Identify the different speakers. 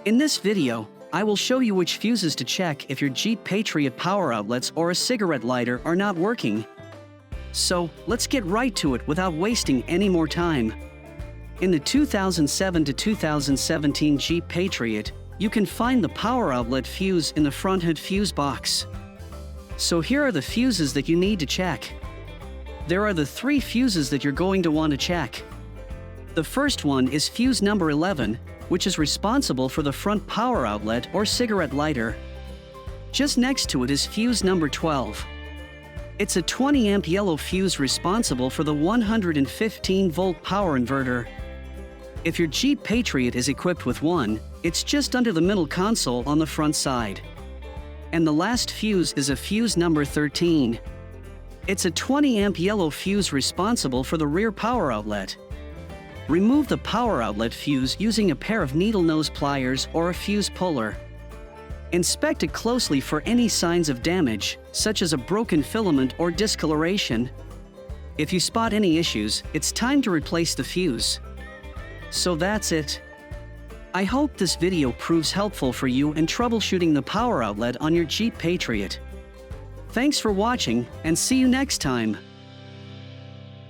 Speaker 1: In this video, I will show you which fuses to check if your Jeep Patriot power outlets or a cigarette lighter are not working. So, let's get right to it without wasting any more time. In the 2007 to 2017 Jeep Patriot, you can find the power outlet fuse in the front hood fuse box. So here are the fuses that you need to check. There are the three fuses that you're going to want to check. The first one is fuse number 11, which is responsible for the front power outlet or cigarette lighter. Just next to it is fuse number 12. It's a 20 amp yellow fuse responsible for the 115 volt power inverter. If your Jeep Patriot is equipped with one, it's just under the middle console on the front side. And the last fuse is a fuse number 13. It's a 20 amp yellow fuse responsible for the rear power outlet. Remove the power outlet fuse using a pair of needle nose pliers or a fuse puller. Inspect it closely for any signs of damage, such as a broken filament or discoloration. If you spot any issues, it's time to replace the fuse. So that's it. I hope this video proves helpful for you in troubleshooting the power outlet on your Jeep Patriot. Thanks for watching, and see you next time.